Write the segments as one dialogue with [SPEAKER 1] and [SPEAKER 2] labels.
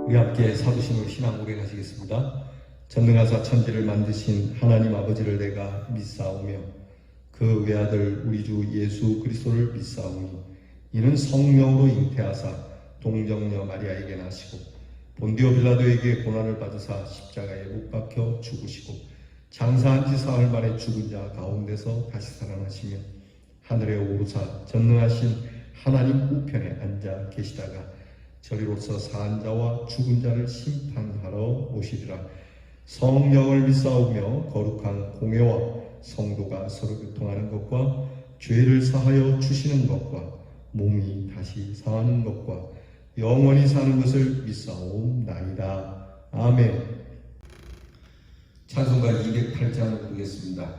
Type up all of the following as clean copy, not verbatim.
[SPEAKER 1] 우리 함께 사두신으로 신앙 고백 하시겠습니다. 전능하사 천지를 만드신 하나님 아버지를 내가 믿사오며 그 외아들 우리 주 예수 그리스도를 믿사오니 이는 성령으로 잉태하사 동정녀 마리아에게 나시고 본디오 빌라도에게 고난을 받으사 십자가에 못 박혀 죽으시고 장사한 지 사흘 만에 죽은 자 가운데서 다시 살아나시며 하늘에 오르사 전능하신 하나님 우편에 앉아 계시다가 저리로서 사한 자와 죽은 자를 심판하러 오시리라. 성령을 믿사오며 거룩한 공회와 성도가 서로 교통하는 것과 죄를 사하여 주시는 것과 몸이 다시 사는 것과 영원히 사는 것을 믿사옵나이다. 아멘. 찬송가 208장 부르겠습니다.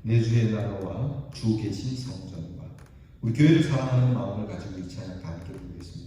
[SPEAKER 1] 내 주의 나라와 주 계신 성전과 우리 교회를 사랑하는 마음을 가지고 이 찬양 다 함께 부르겠습니다.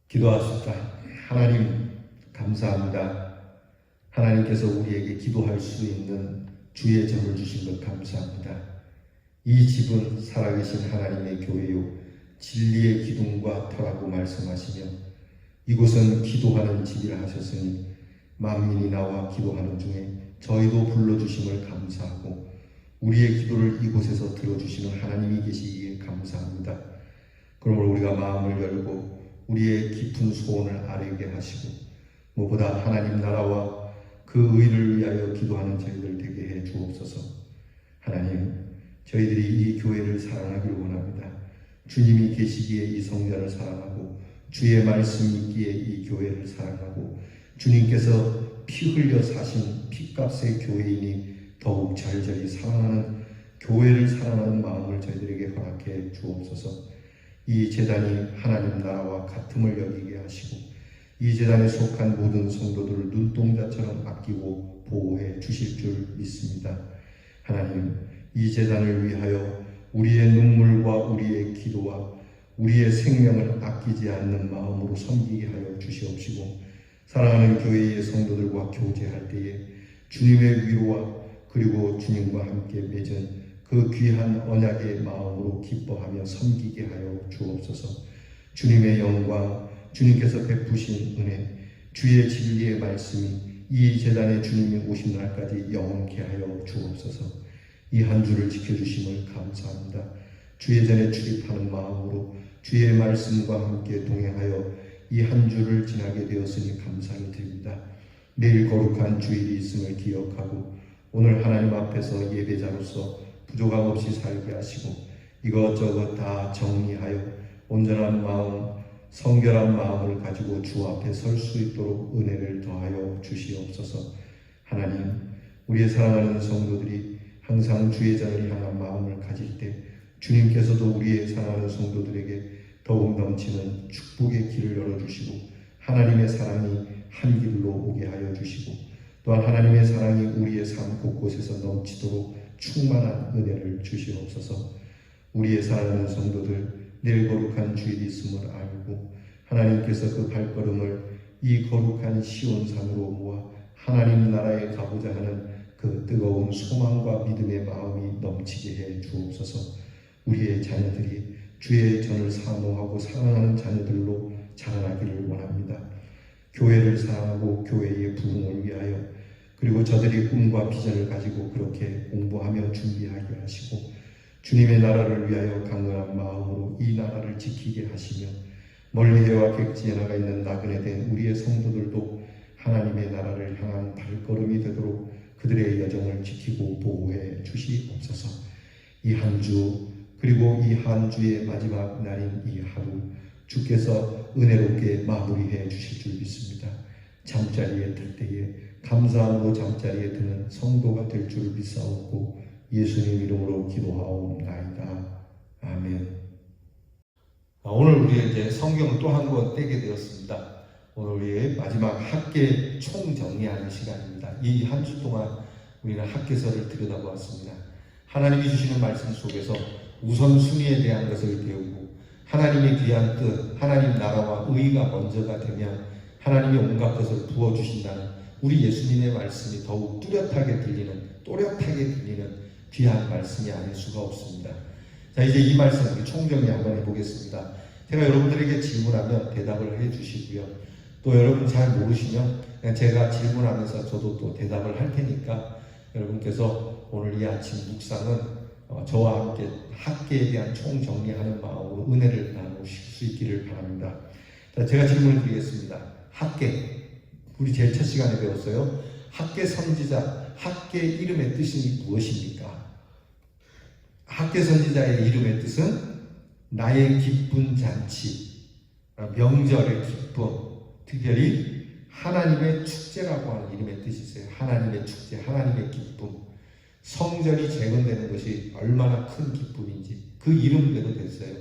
[SPEAKER 1] 기도하십시다. 하나님 감사합니다. 하나님께서 우리에게 기도할 수 있는 주의 점을 주신 것 감사합니다. 이 집은 살아계신 하나님의 교회요 진리의 기둥과 터라고 말씀하시며 이곳은 기도하는 집이라 하셨으니 만민이 나와 기도하는 중에 저희도 불러주심을 감사하고 우리의 기도를 이곳에서 들어주시는 하나님이 계시기에 감사합니다. 그러므로 우리가 마음을 열고 우리의 깊은 소원을 아뢰게 하시고 무엇보다 하나님 나라와 그 의를 위하여 기도하는 저희들 되게 해 주옵소서. 하나님, 저희들이 이 교회를 사랑하기를 원합니다. 주님이 계시기에 이 성전을 사랑하고 주의 말씀이 있기에 이 교회를 사랑하고 주님께서 피 흘려 사신 피값의 교회이니 더욱 절절히 사랑하는 교회를 사랑하는 마음을 저희들에게 허락해 주옵소서. 이 제단이 하나님 나라와 같음을 여기게 하시고 이 제단에 속한 모든 성도들을 눈동자처럼 아끼고 이 제단을 위하여 우리의 눈물과 우리의 기도와 우리의 생명을 아끼지 않는 마음으로 섬기게 하여 주시옵시고, 사랑하는 교회의 성도들과 교제할 때에 주님의 위로와 그리고 주님과 함께 맺은 그 귀한 언약의 마음으로 기뻐하며 섬기게 하여 주옵소서. 주님의 영광, 주님께서 베푸신 은혜, 주의 진리의 말씀이 이 제단에 주님이 오신 날까지 영원케 하여 주옵소서. 이 한 주를 지켜주심을 감사합니다. 주의 전에 출입하는 마음으로 주의 말씀과 함께 동행하여 이 한 주를 지나게 되었으니 감사를 드립니다. 내일 거룩한 주일이 있음을 기억하고 오늘 하나님 앞에서 예배자로서 부족함 없이 살게 하시고 이것저것 다 정리하여 온전한 마음, 성결한 마음을 가지고 주 앞에 설 수 있도록 은혜를 더하여 주시옵소서. 하나님, 우리의 사랑하는 성도들이 항상 주의 전을 향한 마음을 가질 때 주님께서도 우리의 사랑하는 성도들에게 더욱 넘치는 축복의 길을 열어주시고 하나님의 사랑이 한 길로 오게 하여 주시고 또한 하나님의 사랑이 우리의 삶 곳곳에서 넘치도록 충만한 은혜를 주시옵소서. 우리의 사랑하는 성도들 내일 거룩한 주일이 있음을 알고 하나님께서 그 발걸음을 이 거룩한 시온산으로 모아 하나님 나라에 가고자 하는 그 뜨거운 소망과 믿음의 마음이 넘치게 해 주옵소서. 우리의 자녀들이 주의 전을 사모하고 사랑하는 자녀들로 자라나기를 원합니다. 교회를 사랑하고 교회의 부흥을 위하여 그리고 저들이 꿈과 비전을 가지고 그렇게 공부하며 준비하게 하시고 주님의 나라를 위하여 강건한 마음으로 이 나라를 지키게 하시며 멀리 해와 객지에 나가 있는 나그네 된 우리의 성도들도 하나님의 나라를 향한 발걸음이 되도록 그들의 여정을 지키고 보호해 주시옵소서. 이 한 주 그리고 이 한 주의 마지막 날인 이 하루 주께서 은혜롭게 마무리해 주실 줄 믿습니다. 잠자리에 들 때에 감사함으로 잠자리에 드는 성도가 될 줄 믿사옵고 예수님 이름으로 기도하옵나이다. 아멘. 오늘 우리 이제 성경을 또 한 권 떼게 되었습니다. 오늘 우리의 마지막 학계 총정리하는 시간입니다. 이 한 주 동안 우리는 학계서를 들여다보았습니다. 하나님이 주시는 말씀 속에서 우선순위에 대한 것을 배우고 하나님의 귀한 뜻, 하나님 나라와 의가 먼저가 되면 하나님이 온갖 것을 부어주신다는 우리 예수님의 말씀이 더욱 또렷하게 들리는 귀한 말씀이 아닐 수가 없습니다. 자, 이제 이 말씀 우리 총정리 한번 해보겠습니다. 제가 여러분들에게 질문하면 대답을 해주시고요. 또 여러분 잘 모르시면 그냥 제가 질문하면서 저도 또 대답을 할 테니까 여러분께서 오늘 이 아침 묵상은 저와 함께 학계에 대한 총정리하는 마음으로 은혜를 나누실 수 있기를 바랍니다. 자, 제가 질문을 드리겠습니다. 학계, 우리 제일 첫 시간에 배웠어요. 학계 선지자, 학계 이름의 뜻이 무엇입니까? 학계 선지자의 이름의 뜻은 나의 기쁜 잔치, 명절의 기쁨, 특별히 하나님의 축제라고 하는 이름의 뜻이 있어요. 하나님의 축제, 하나님의 기쁨. 성전이 재건되는 것이 얼마나 큰 기쁨인지 그 이름대로 됐어요.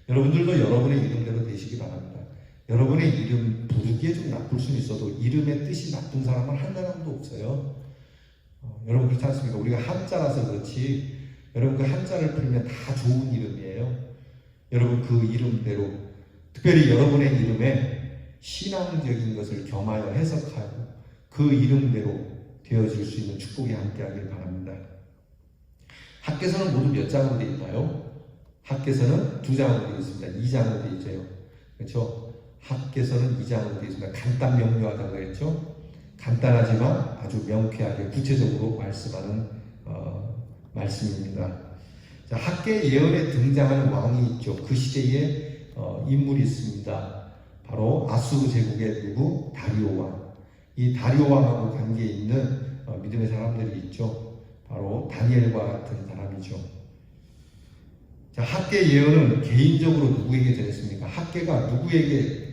[SPEAKER 1] 여러분들도 여러분의 이름대로 되시기 바랍니다. 여러분의 이름 부르기에 좀 나쁠 수는 있어도 이름의 뜻이 나쁜 사람은 한 사람도 없어요. 여러분 그렇지 않습니까? 우리가 한자라서 그렇지 여러분 그 한자를 풀면 다 좋은 이름이에요. 여러분 그 이름대로 특별히 여러분의 이름에 신앙적인 것을 겸하여 해석하고 그 이름대로 되어질 수 있는 축복이 함께하길 바랍니다. 학계서는 모두 몇 장으로 되어 있나요? 학계서는 2장으로 되어 있습니다. 2장으로 되어 있죠. 그렇죠? 학계서는 2장으로 되어 있습니다. 간단 명료하다고 했죠? 간단하지만 아주 명쾌하게 구체적으로 말씀하는 말씀입니다. 자, 학계 예언에 등장하는 왕이 있죠. 그 시대에 인물이 있습니다. 바로 아수르 제국의 누구? 다리오 왕. 이 다리오 왕하고 관계 있는 믿음의 사람들이 있죠. 바로 다니엘과 같은 사람이죠. 자, 학계 예언은 개인적으로 누구에게 전했습니까? 학계가 누구에게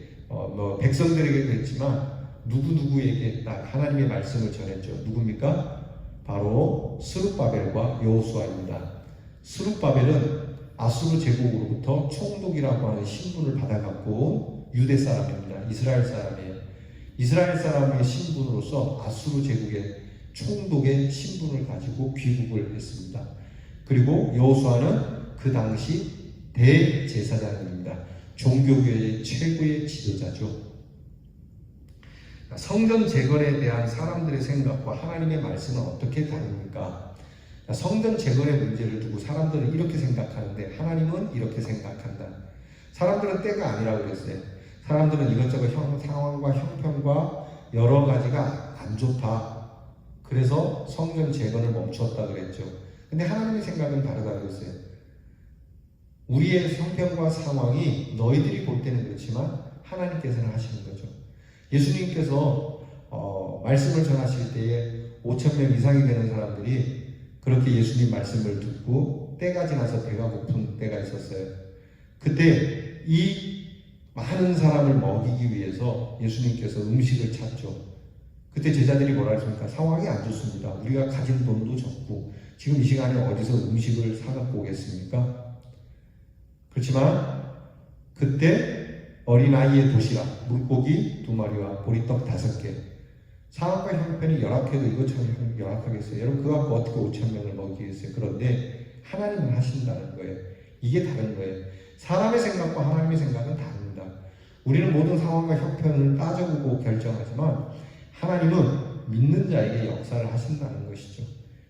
[SPEAKER 1] 백성들에게도 했지만 누구에게 딱 하나님의 말씀을 전했죠. 누굽니까? 바로 스룹바벨과 여호수아입니다. 스룹바벨은 아수르 제국으로부터 총독이라고 하는 신분을 받아갖고 유대 사람입니다. 이스라엘 사람이에요. 이스라엘 사람의 신분으로서 아수르 제국의 총독의 신분을 가지고 귀국을 했습니다. 그리고 여호수아는 그 당시 대제사장입니다. 종교계의 최고의 지도자죠. 성전 재건에 대한 사람들의 생각과 하나님의 말씀은 어떻게 다릅니까? 성전 재건의 문제를 두고 사람들은 이렇게 생각하는데 하나님은 이렇게 생각한다. 사람들은 때가 아니라고 그랬어요. 사람들은 이것저것 상황과 형편과 여러 가지가 안 좋다. 그래서 성전 재건을 멈추었다 그랬죠. 근데 하나님의 생각은 다르다 그랬어요. 우리의 형편과 상황이 너희들이 볼 때는 그렇지만 하나님께서는 하시는 거죠. 예수님께서 말씀을 전하실 때에 5,000명 이상이 되는 사람들이 그렇게 예수님 말씀을 듣고 때가 지나서 배가 고픈 때가 있었어요. 그때 이 많은 사람을 먹이기 위해서 예수님께서 음식을 찾죠. 그때 제자들이 뭐라 했습니까? 상황이 안 좋습니다. 우리가 가진 돈도 적고 지금 이 시간에 어디서 음식을 사갖고 오겠습니까? 그렇지만 그때 어린아이의 도시락, 물고기 2마리와 보리떡 5개. 상황과 형편이 열악해도 이것처럼 열악하겠어요. 여러분 그거 갖고 어떻게 5,000명을 먹이겠어요? 그런데 하나님은 하신다는 거예요. 이게 다른 거예요. 사람의 생각과 하나님의 생각은 다릅니다. 우리는 모든 상황과 형편을 따져보고 결정하지만 하나님은 믿는 자에게 역사를 하신다는 것이죠.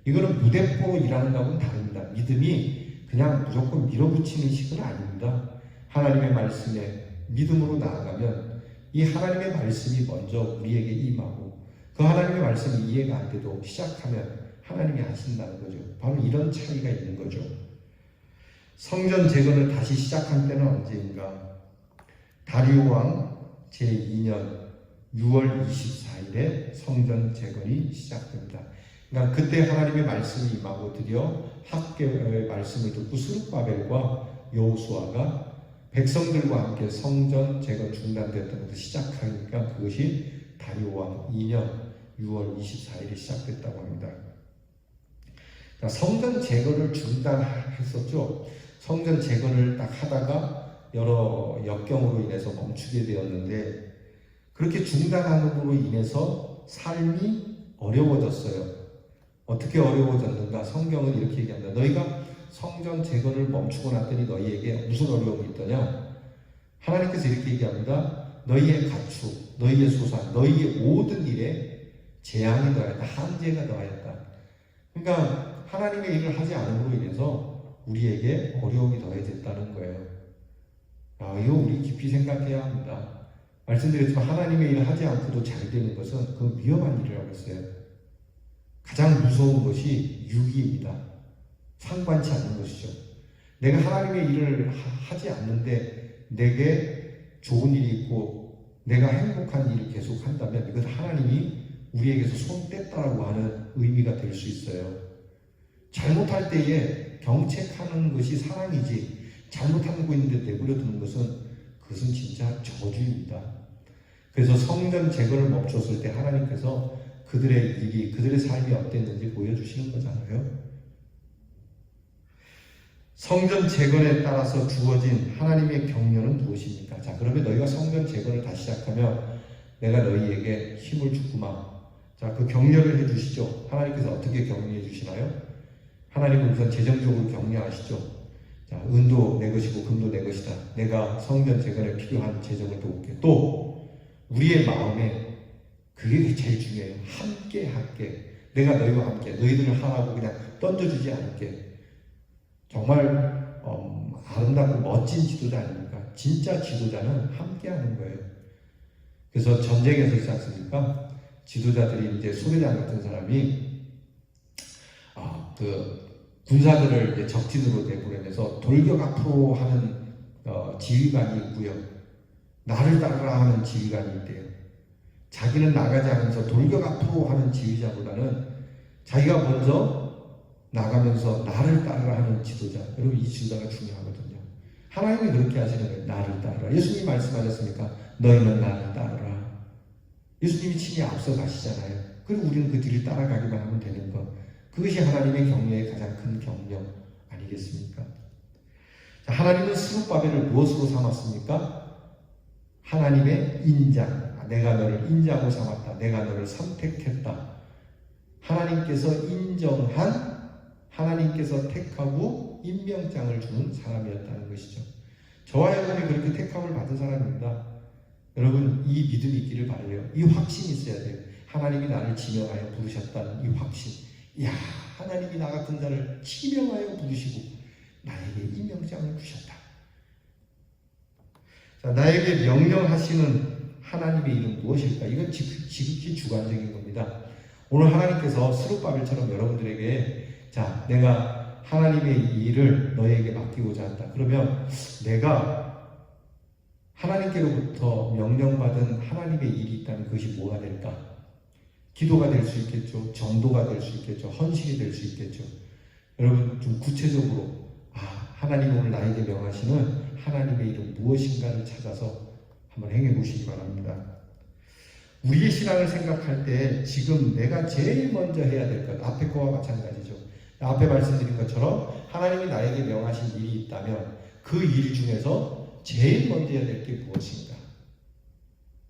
[SPEAKER 1] 이거는 무대포로 일하는 것과는 다릅니다. 믿음이 그냥 무조건 밀어붙이는 식은 아닙니다. 하나님의 말씀에 믿음으로 나아가면 이 하나님의 말씀이 먼저 우리에게 임하고 그 하나님의 말씀이 이해가 안 돼도 시작하면 하나님이 하신다는 거죠. 바로 이런 차이가 있는 거죠. 성전 재건을 다시 시작한 때는 언제인가? 다리오 왕 제2년 6월 24일에 성전 재건이 시작됩니다. 그러니까 그때 하나님의 말씀이 임하고 드디어 학개의 말씀을 듣고 스룹바벨과 여호수아가 백성들과 함께 성전 재건 중단됐던 것을 시작하니까 그것이 다리오 왕 2년 6월 24일에 시작됐다고 합니다. 성전 재건을 중단했었죠. 성전 재건을 딱 하다가 여러 역경으로 인해서 멈추게 되었는데 그렇게 중단함으로 인해서 삶이 어려워졌어요. 어떻게 어려워졌는가? 성경은 이렇게 얘기합니다. 너희가 성전 재건을 멈추고 났더니 너희에게 무슨 어려움이 있더냐? 하나님께서 이렇게 얘기합니다. 너희의 가축, 너희의 소산, 너희의 모든 일에 재앙이 더하였다. 한재가 더하였다. 그러니까 하나님의 일을 하지 않음으로 인해서 우리에게 어려움이 더해졌다는 거예요. 이거 우리 깊이 생각해야 합니다. 말씀드렸지만 하나님의 일을 하지 않고도 잘 되는 것은 그건 위험한 일이라고 했어요. 가장 무서운 것이 유기입니다. 상관치 않는 것이죠. 내가 하나님의 일을 하지 않는데 내게 좋은 일이 있고 내가 행복한 일을 계속 한다면 이것은 하나님이 우리에게서 손 뗐다라고 하는 의미가 될 수 있어요. 잘못할 때에 경책하는 것이 사랑이지 잘못하고 있는데 내버려두는 그것은 진짜 저주입니다. 그래서 성전 재건을 멈췄을 때 하나님께서 그들의 일이, 그들의 삶이 어땠는지 보여주시는 거잖아요. 성전 재건에 따라서 주어진 하나님의 격려는 무엇입니까? 자, 그러면 너희가 성전 재건을 다시 시작하면 내가 너희에게 힘을 주구만. 자, 그 격려를 해주시죠. 하나님께서 어떻게 격려해 주시나요? 하나님은 우선 재정적으로 격려하시죠. 자, 은도 내 것이고 금도 내 것이다. 내가 성전 재건에 필요한 재정을 도울게. 또 우리의 마음에 그게 제일 중요해요. 함께. 내가 너희와 함께. 너희들을 하라고 그냥 던져주지 않을게. 정말 아름답고 멋진 지도자 아닙니까? 진짜 지도자는 함께하는 거예요. 그래서 전쟁에서 있지 않습니까? 지도자들이 이제 소대장 같은 사람이 그 군사들을 이제 적진으로 내보내면서 돌격 앞으로 하는 지휘관이 있고요. 나를 따르라 하는 지휘관이 있대요. 자기는 나가지 않으면서 돌격 앞으로 하는 지휘자보다는 자기가 먼저 나가면서 나를 따르라 하는 지도자. 여러분 이 지도자가 중요하거든요. 하나님이 그렇게 하시는 거예요. 나를 따르라. 예수님이 말씀하셨습니까? 너희는 나를 따르라. 예수님이 친히 앞서 가시잖아요. 그리고 우리는 그 뒤를 따라가기만 하면 되는 것. 그것이 하나님의 격려의 가장 큰 격려 아니겠습니까? 자, 하나님은 스룹바벨을 무엇으로 삼았습니까? 하나님의 인장. 내가 너를 인자하고 삼았다. 내가 너를 선택했다. 하나님께서 인정한 하나님께서 택하고 임명장을 주는 사람이었다는 것이죠. 저와 여러분이 그렇게 택함을 받은 사람입니다. 여러분, 이 믿음이 있기를 바라요. 이 확신이 있어야 돼요. 하나님이 나를 지명하여 부르셨다는 이 확신. 이야, 하나님이 나 같은 자를 지명하여 부르시고 나에게 임명장을 주셨다. 자, 나에게 명령하시는 하나님의 이름 무엇일까? 이건 지극히 주관적인 겁니다. 오늘 하나님께서 스룹바벨처럼 여러분들에게 자, 내가 하나님의 일을 너에게 맡기고자 한다. 그러면 내가 하나님께로부터 명령받은 하나님의 일이 있다면 그것이 뭐가 될까? 기도가 될 수 있겠죠. 전도가 될 수 있겠죠. 헌신이 될 수 있겠죠. 여러분 좀 구체적으로 하나님 오늘 나에게 명하시는 하나님의 이름 무엇인가를 찾아서 한번 행해 보시기 바랍니다. 우리의 신앙을 생각할 때 지금 내가 제일 먼저 해야 될 것, 앞에 거와 마찬가지죠. 앞에 말씀드린 것처럼 하나님이 나에게 명하신 일이 있다면 그 일 중에서 제일 먼저 해야 될 게 무엇인가?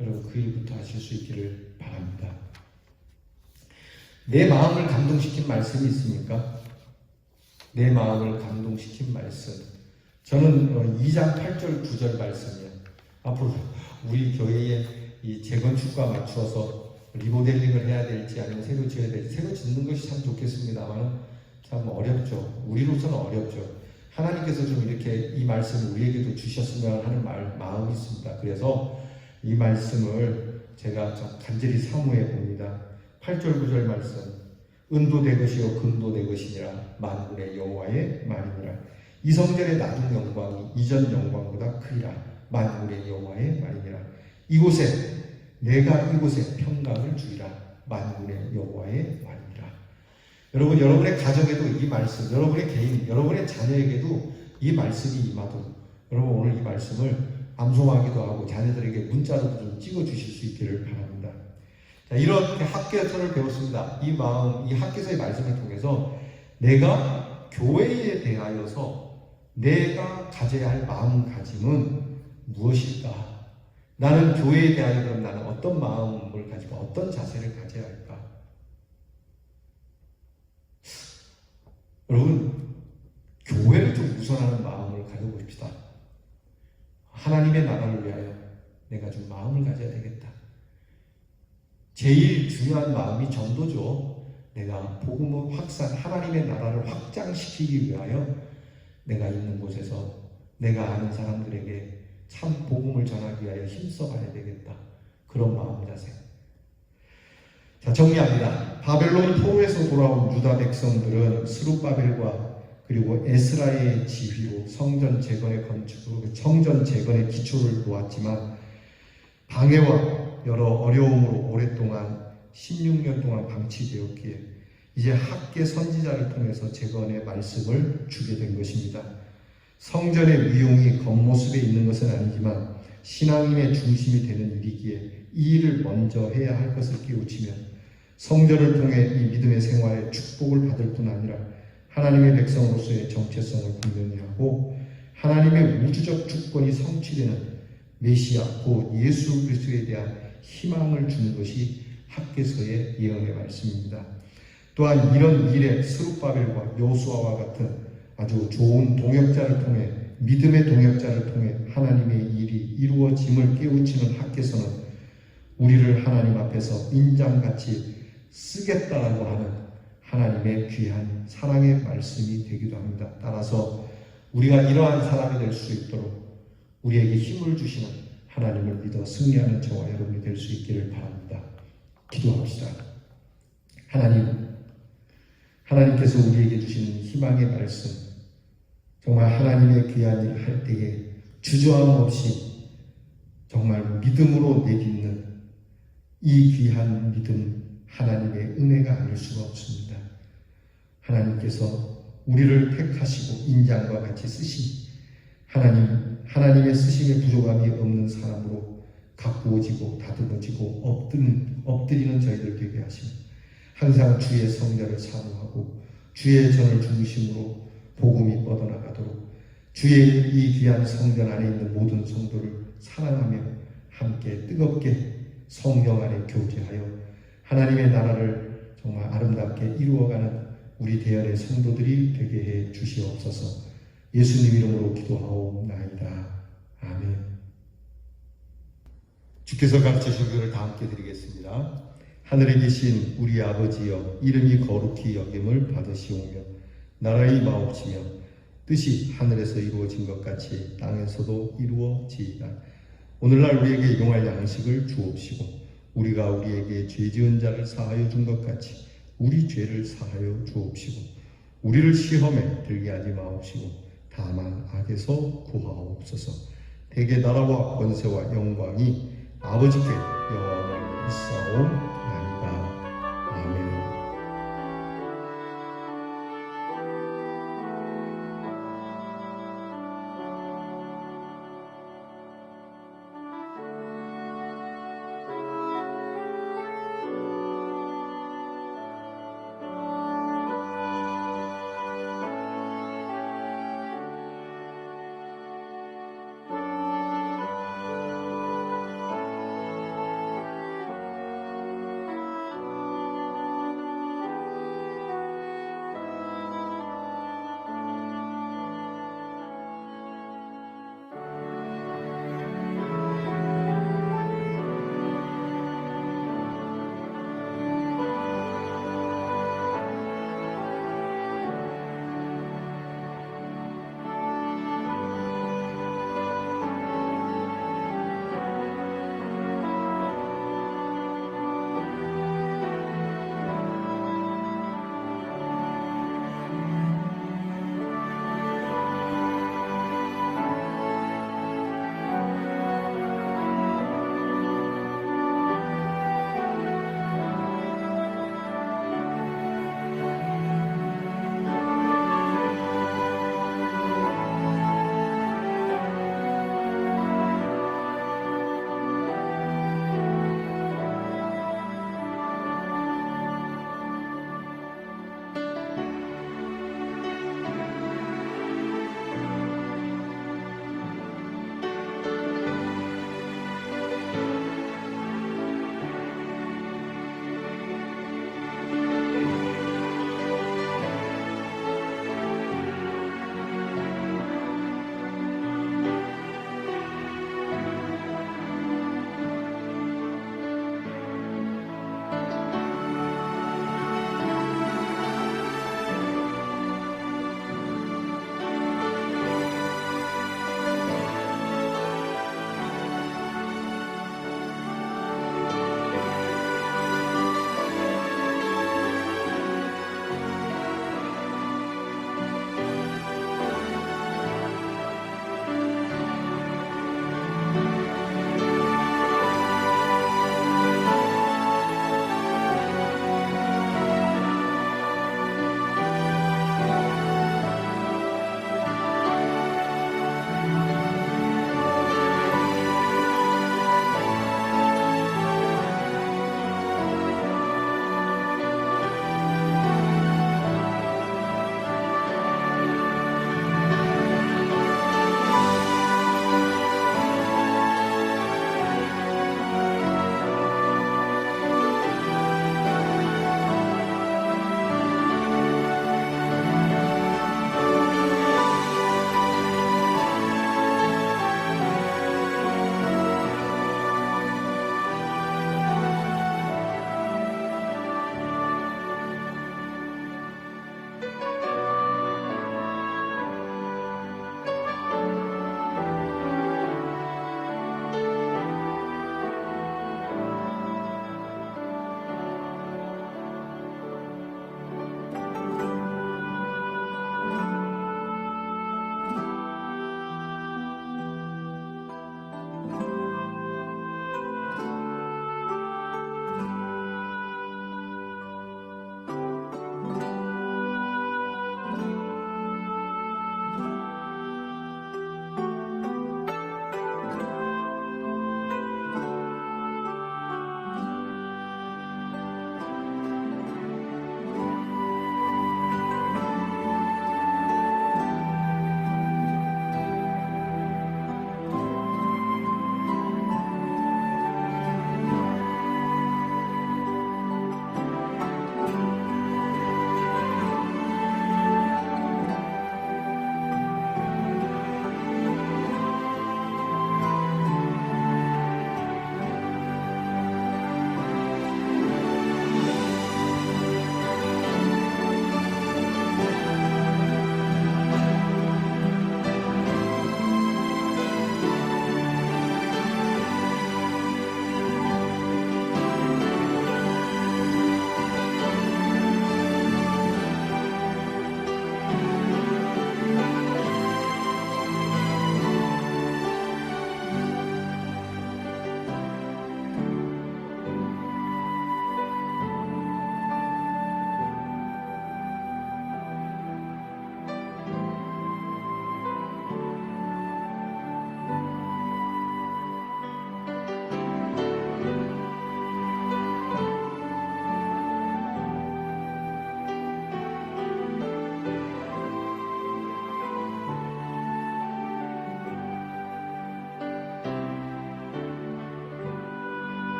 [SPEAKER 1] 여러분 그 일부터 하실 수 있기를 바랍니다. 내 마음을 감동시킨 말씀이 있습니까? 내 마음을 감동시킨 말씀. 저는 2장 8절 9절 말씀이에요. 앞으로 우리 교회에 이 재건축과 맞추어서 리모델링을 해야 될지 아니면 새로 지어야 될지 새로 짓는 것이 참 좋겠습니다만 참 어렵죠. 우리로서는 어렵죠. 하나님께서 좀 이렇게 이 말씀을 우리에게도 주셨으면 하는 마음이 있습니다. 그래서 이 말씀을 제가 좀 간절히 사모해 봅니다. 8절 9절 말씀. 은도 내 것이요 금도 내 것이니라 만군의 여호와의 말이니라. 이 성전의 낮은 영광이 이전 영광보다 크리라 만군의 여호와의 말이니라. 내가 이곳에 평강을 주리라 만군의 여호와의 말이니라. 여러분, 여러분의 가정에도 이 말씀, 여러분의 개인, 여러분의 자녀에게도 이 말씀이 임하도록 여러분 오늘 이 말씀을 암송하기도 하고 자녀들에게 문자로도 좀 찍어주실 수 있기를 바랍니다. 자, 이렇게 학개서를 배웠습니다. 이 마음, 이 학개서의 말씀을 통해서 내가 교회에 대하여서 내가 가져야 할 마음가짐은 무엇일까? 나는 교회에 대하여 그럼 나는 어떤 마음을 가지고 어떤 자세를 가져야 할까? 여러분, 교회를 좀 우선하는 마음을 가져봅시다. 하나님의 나라를 위하여 내가 좀 마음을 가져야 되겠다. 제일 중요한 마음이 전도죠. 내가 복음을 하나님의 나라를 확장시키기 위하여 내가 있는 곳에서 내가 아는 사람들에게 참 복음을 전하기 위하여 힘써봐야 되겠다. 그런 마음 자세. 자, 정리합니다. 바벨론 포로에서 돌아온 유다 백성들은 스룹바벨과 그리고 에스라의 지휘로 성전 재건의 기초를 놓았지만 방해와 여러 어려움으로 오랫동안 16년 동안 방치되었기에 이제 학계 선지자를 통해서 재건의 말씀을 주게 된 것입니다. 성전의 위용이 겉모습에 있는 것은 아니지만 신앙인의 중심이 되는 일이기에 이 일을 먼저 해야 할 것을 깨우치면 성전을 통해 이 믿음의 생활에 축복을 받을 뿐 아니라 하나님의 백성으로서의 정체성을 분명히 하고 하나님의 우주적 주권이 성취되는 메시아 곧 예수 그리스도에 대한 희망을 주는 것이 학개서의 예언의 말씀입니다. 또한 이런 일에 스룹바벨과 여호수아와 같은 아주 좋은 동역자를 통해 믿음의 동역자를 통해 하나님의 일이 이루어짐을 깨우치는 학개서는 우리를 하나님 앞에서 인장같이 쓰겠다라고 하는 하나님의 귀한 사랑의 말씀이 되기도 합니다. 따라서 우리가 이러한 사람이 될 수 있도록 우리에게 힘을 주시는 하나님을 믿어 승리하는 저와 여러분이 될 수 있기를 바랍니다. 기도합시다. 하나님께서 우리에게 주시는 희망의 말씀, 정말 하나님의 귀한 일을 할 때에 주저함 없이 정말 믿음으로 내딛는 이 귀한 믿음, 하나님의 은혜가 아닐 수가 없습니다. 하나님께서 우리를 택하시고 인장과 같이 쓰신 하나님의 쓰심에 부족함이 없는 사람으로 가꾸어지고 다듬어지고 엎드리는 저희들 되게 하시며 항상 주의 성전을 사모하고 주의 전을 중심으로 복음이 뻗어나가도록 주의 이 귀한 성전 안에 있는 모든 성도를 사랑하며 함께 뜨겁게 성령 안에 교제하여 하나님의 나라를 정말 아름답게 이루어가는 우리 대안의 성도들이 되게 해 주시옵소서. 예수님 이름으로 기도하옵나이다. 아멘. 주께서 가르치신 교를 다 함께 드리겠습니다. 하늘에 계신 우리 아버지여, 이름이 거룩히 여김을 받으시오며 나라의 마옵시며 뜻이 하늘에서 이루어진 것 같이 땅에서도 이루어지이다. 오늘날 우리에게 용할 양식을 주옵시고 우리가 우리에게 죄 지은 자를 사하여 준 것 같이 우리 죄를 사하여 주옵시고 우리를 시험에 들게 하지 마옵시고 다만 악에서 구하옵소서. 대개 나라와 권세와 영광이 아버지께 영원히 있사옵나이다.